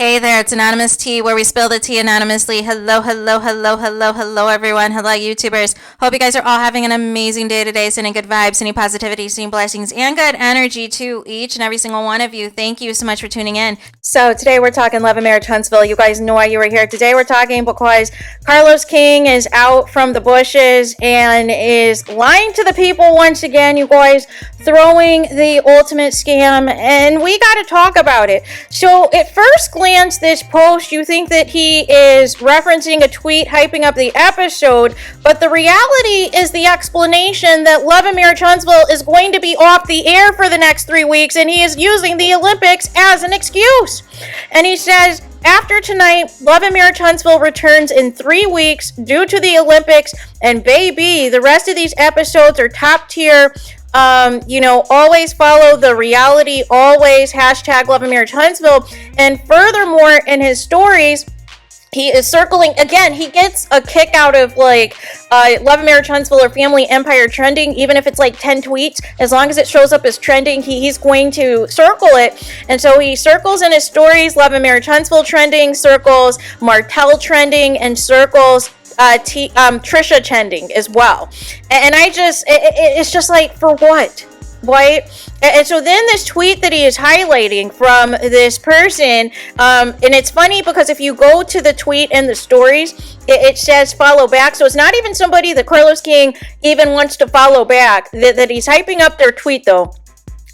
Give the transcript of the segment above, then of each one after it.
Hey there, it's Anonymous Tea, where we spill the tea anonymously. Hello, hello, hello, hello, hello, everyone. Hello, YouTubers. Hope you guys are all having an amazing day today, sending good vibes, sending positivity, sending blessings, and good energy to each and every single one of you. Thank you so much for tuning in. So today we're talking Love and Marriage Huntsville. You guys know why you were here. Today we're talking because Carlos King is out from the bushes and is lying to the people once again, you guys, throwing the ultimate scam, and we got to talk about it. So at first glance, this post, you think that he is referencing a tweet hyping up the episode, but the reality is the explanation that Love and Marriage Huntsville is going to be off the air for the next 3 weeks, and he is using the Olympics as an excuse. And he says, after tonight, Love and Marriage Huntsville returns in 3 weeks due to the Olympics, and baby, the rest of these episodes are top tier. Always follow the reality, always hashtag Love and Marriage Huntsville. And furthermore, in his stories, he is circling, again, he gets a kick out of Love and Marriage Huntsville or Family Empire trending, even if it's like 10 tweets, as long as it shows up as trending, he's going to circle it. And so he circles in his stories, Love and Marriage Huntsville trending, circles Martell trending, and circles Trisha trending as well. And it's just like, for what? Right? And so then this tweet that he is highlighting from this person, and it's funny because if you go to the tweet and the stories, it says follow back. So it's not even somebody that Carlos King even wants to follow back, that he's hyping up their tweet though.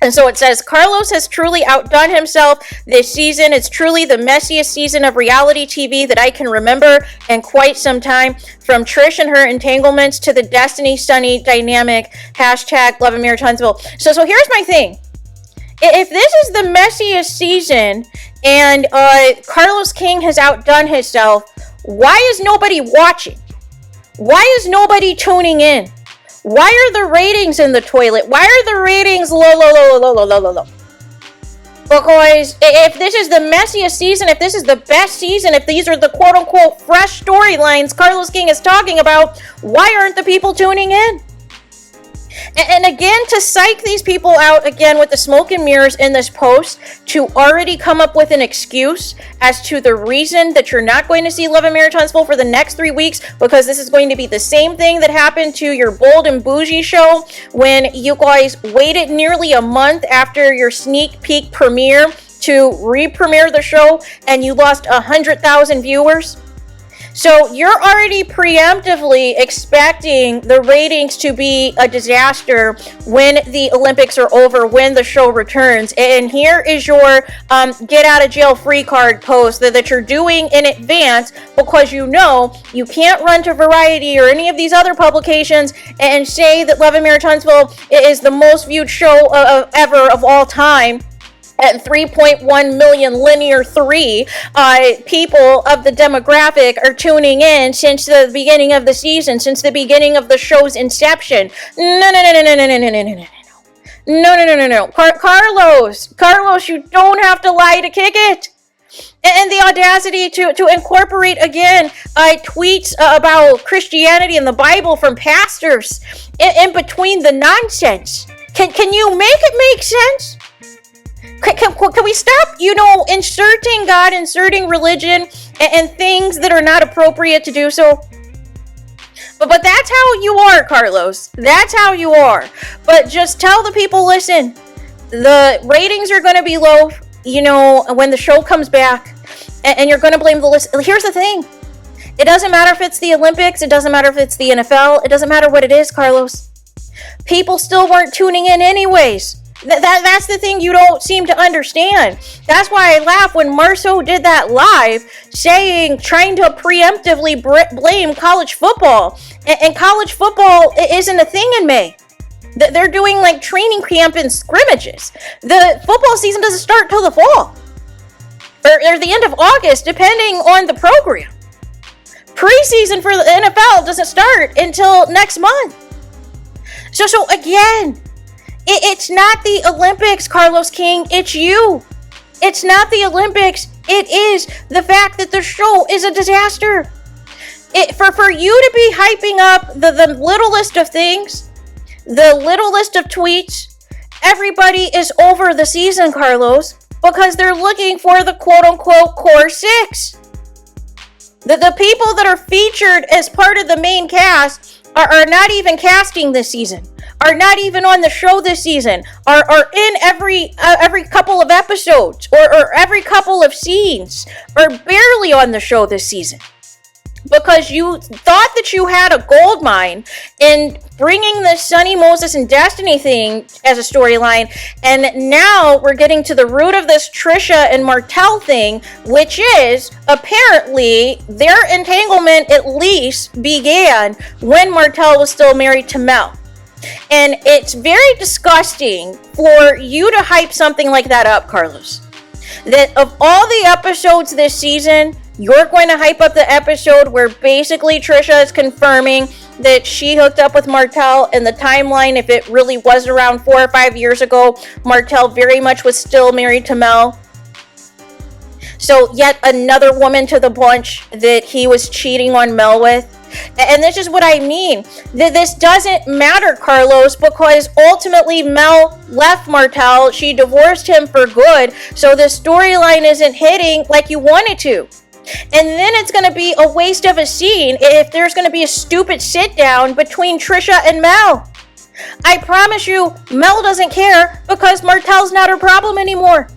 And so it says, Carlos has truly outdone himself this season. It's truly the messiest season of reality TV that I can remember in quite some time. From Trish and her entanglements to the Destiny Sunny dynamic, hashtag Love and Marriage Huntsville. So here's my thing. If this is the messiest season and Carlos King has outdone himself, why is nobody watching? Why is nobody tuning in? Why are the ratings in the toilet? Why are the ratings low? Because if this is the messiest season, if this is the best season, if these are the quote-unquote fresh storylines Carlos King is talking about, why aren't the people tuning in? And again, to psych these people out again with the smoke and mirrors in this post, to already come up with an excuse as to the reason that you're not going to see Love and Marriage Huntsville for the next 3 weeks, because this is going to be the same thing that happened to your Bold and Bougie show when you guys waited nearly a month after your sneak peek premiere to re-premiere the show and you lost 100,000 viewers. So you're already preemptively expecting the ratings to be a disaster when the Olympics are over, when the show returns. And here is your get out of jail free card post that you're doing in advance, because you know you can't run to Variety or any of these other publications and say that Love and Marriage Huntsville is the most viewed show ever of all time. At 3.1 million linear 3 people of the demographic are tuning in since the beginning of the season, since the beginning of the show's inception. No. Carlos, you don't have to lie to kick it. And the audacity to incorporate again tweets about Christianity and the Bible from pastors in between the nonsense. Can you make it make sense? Can we stop, inserting God, inserting religion, and things that are not appropriate to do so? But that's how you are, Carlos. That's how you are. But just tell the people, listen, the ratings are going to be low, when the show comes back, and you're going to blame the list. Here's the thing. It doesn't matter if it's the Olympics. It doesn't matter if it's the NFL. It doesn't matter what it is, Carlos. People still weren't tuning in anyways. That's the thing you don't seem to understand. That's why I laugh when Marceau did that live, trying to preemptively blame college football. And college football isn't a thing in May. They're doing like training camp and scrimmages. The football season doesn't start till the fall. Or the end of August, depending on the program. Preseason for the NFL doesn't start until next month. So again, it's not the Olympics, Carlos King. It's you. It's not the Olympics. It is the fact that the show is a disaster. For you to be hyping up the littlest of things, the littlest of tweets, everybody is over the season, Carlos. because they're looking for the quote-unquote core six. The people that are featured as part of the main cast are not even casting this season, are not even on the show this season, are in every couple of episodes or every couple of scenes, are barely on the show this season. Because you thought that you had a gold mine in bringing the Sunny, Moses, and Destiny thing as a storyline, and now we're getting to the root of this Trisha and Martell thing, which is apparently their entanglement at least began when Martell was still married to Mel. And it's very disgusting for you to hype something like that up, Carlos. That of all the episodes this season, you're going to hype up the episode where basically Trisha is confirming that she hooked up with Martell, and the timeline, if it really was around 4 or 5 years ago, Martell very much was still married to Mel. So yet another woman to the bunch that he was cheating on Mel with. And this is what I mean. This doesn't matter, Carlos, because ultimately Mel left Martell. She divorced him for good. So the storyline isn't hitting like you want it to. And then it's going to be a waste of a scene if there's going to be a stupid sit down between Trisha and Mel. I promise you, Mel doesn't care because Martell's not her problem anymore.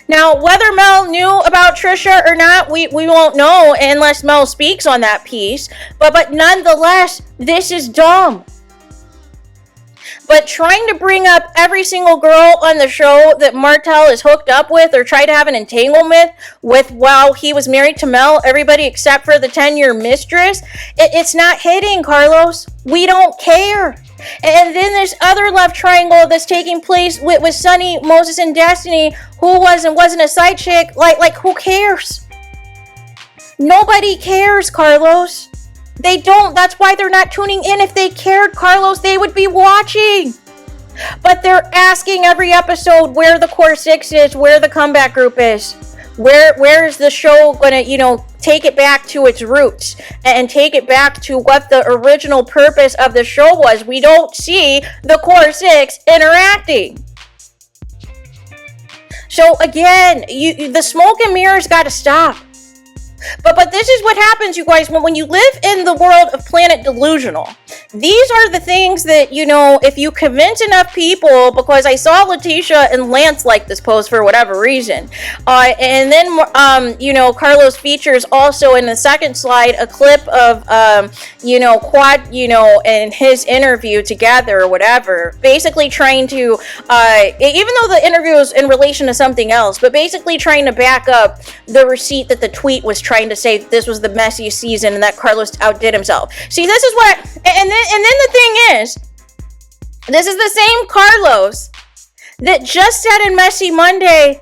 Now, whether Mel knew about Trisha or not, we won't know unless Mel speaks on that piece. But nonetheless, this is dumb. But trying to bring up every single girl on the show that Martell is hooked up with or try to have an entanglement with while he was married to Mel, everybody except for the 10-year mistress, it's not hitting, Carlos. We don't care. And then this other love triangle that's taking place with Sunny, Moses, and Destiny, who was and wasn't a side chick, like who cares? Nobody cares, Carlos. They don't. That's why they're not tuning in. If they cared, Carlos, they would be watching. But they're asking every episode where the core six is, where the comeback group is. Where is the show going to, take it back to its roots and take it back to what the original purpose of the show was? We don't see the core six interacting. So again, the smoke and mirrors got to stop. But this is what happens, you guys, when you live in the world of Planet Delusional. These are the things that, if you convince enough people, because I saw Letitia and Lance like this post for whatever reason. And then, Carlos features also in the second slide a clip of, Quad, and his interview together or whatever. Basically trying to, even though the interview is in relation to something else, but basically trying to back up the receipt that the tweet was trying to say this was the messiest season and that Carlos outdid himself. See, this is what, and then the thing is, this is the same Carlos that just said in Messy Monday,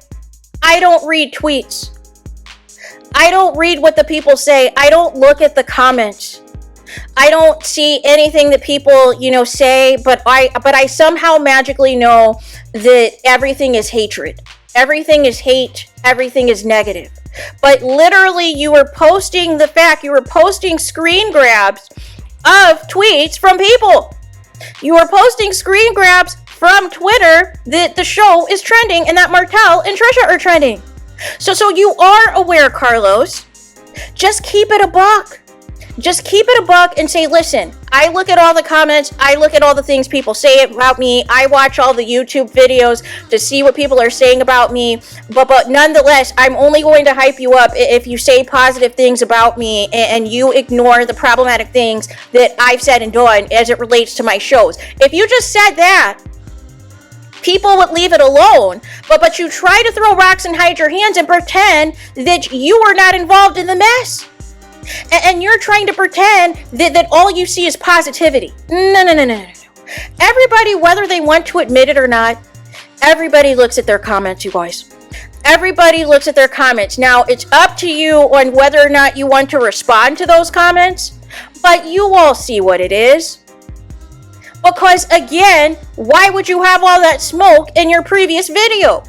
I don't read tweets. I don't read what the people say. I don't look at the comments. I don't see anything that people, say, but I somehow magically know that everything is hatred. Everything is hate. Everything is negative. But literally, you were posting screen grabs of tweets from people. You were posting screen grabs from Twitter that the show is trending and that Martell and Trisha are trending. So you are aware, Carlos. Just keep it a buck. Just keep it a buck and say, listen, I look at all the comments. I look at all the things people say about me. I watch all the YouTube videos to see what people are saying about me. But nonetheless, I'm only going to hype you up if you say positive things about me and you ignore the problematic things that I've said and done as it relates to my shows. If you just said that, people would leave it alone. But you try to throw rocks and hide your hands and pretend that you are not involved in the mess. And you're trying to pretend that all you see is positivity. No. Everybody, whether they want to admit it or not, everybody looks at their comments, you guys. Everybody looks at their comments. Now, it's up to you on whether or not you want to respond to those comments, but you all see what it is. Because, again, why would you have all that smoke in your previous video?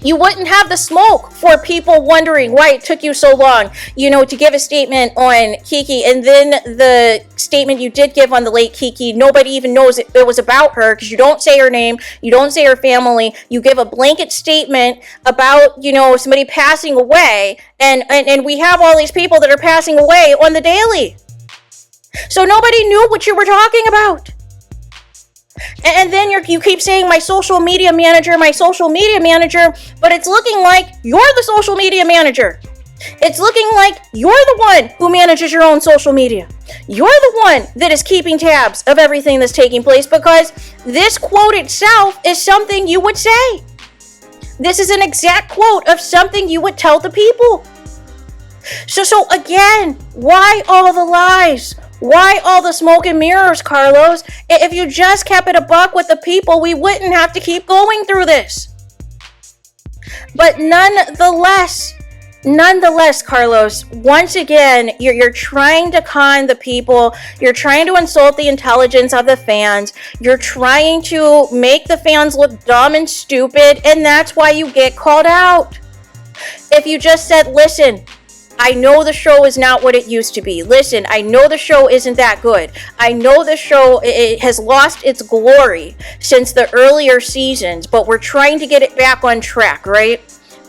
You wouldn't have the smoke for people wondering why it took you so long, to give a statement on Kiki. And then the statement you did give on the late Kiki, nobody even knows it was about her, because you don't say her name, you don't say her family, you give a blanket statement about, somebody passing away. And we have all these people that are passing away on the daily. So nobody knew what you were talking about. And then you keep saying my social media manager, but it's looking like you're the social media manager. It's looking like you're the one who manages your own social media. You're the one that is keeping tabs of everything that's taking place, because this quote itself is something you would say. This is an exact quote of something you would tell the people. So again, why all the lies? Why all the smoke and mirrors, Carlos? If you just kept it a buck with the people, we wouldn't have to keep going through this. But nonetheless, Carlos, once again, you're trying to con the people. You're trying to insult the intelligence of the fans. You're trying to make the fans look dumb and stupid, and that's why you get called out. If you just said, listen, I know the show is not what it used to be. Listen, I know the show isn't that good. I know the show it has lost its glory since the earlier seasons, but we're trying to get it back on track, right?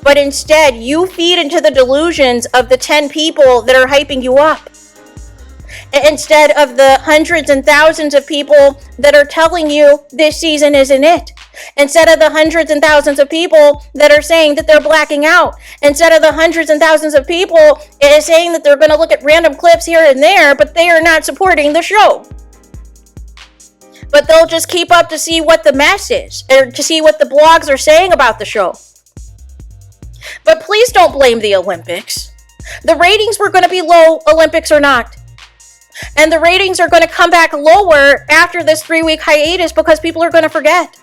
But instead, you feed into the delusions of the 10 people that are hyping you up, instead of the hundreds and thousands of people that are telling you this season isn't it. Instead of the hundreds and thousands of people that are saying that they're blacking out. Instead of the hundreds and thousands of people saying that they're going to look at random clips here and there, but they are not supporting the show. But they'll just keep up to see what the mess is, or to see what the blogs are saying about the show. But please don't blame the Olympics. The ratings were going to be low, Olympics or not. And the ratings are going to come back lower after this 3-week hiatus, because people are going to forget.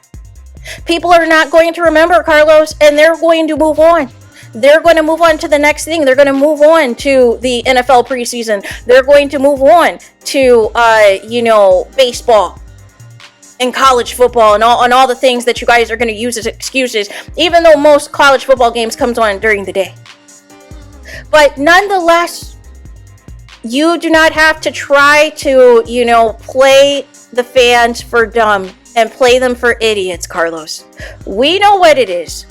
People are not going to remember, Carlos, and they're going to move on. They're going to move on to the next thing. They're going to move on to the NFL preseason. They're going to move on to, baseball and college football and all the things that you guys are going to use as excuses, even though most college football games comes on during the day. But nonetheless, you do not have to try to, play the fans for dumb and play them for idiots, Carlos. We know what it is.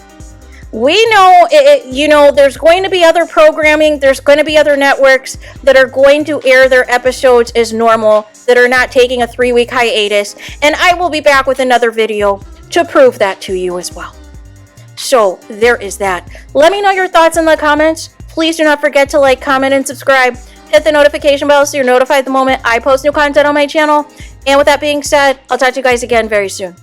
We know, there's going to be other programming, there's going to be other networks that are going to air their episodes as normal, that are not taking a 3-week hiatus, and I will be back with another video to prove that to you as well. So, there is that. Let me know your thoughts in the comments. Please do not forget to like, comment, and subscribe. Hit the notification bell so you're notified the moment I post new content on my channel. And with that being said, I'll talk to you guys again very soon.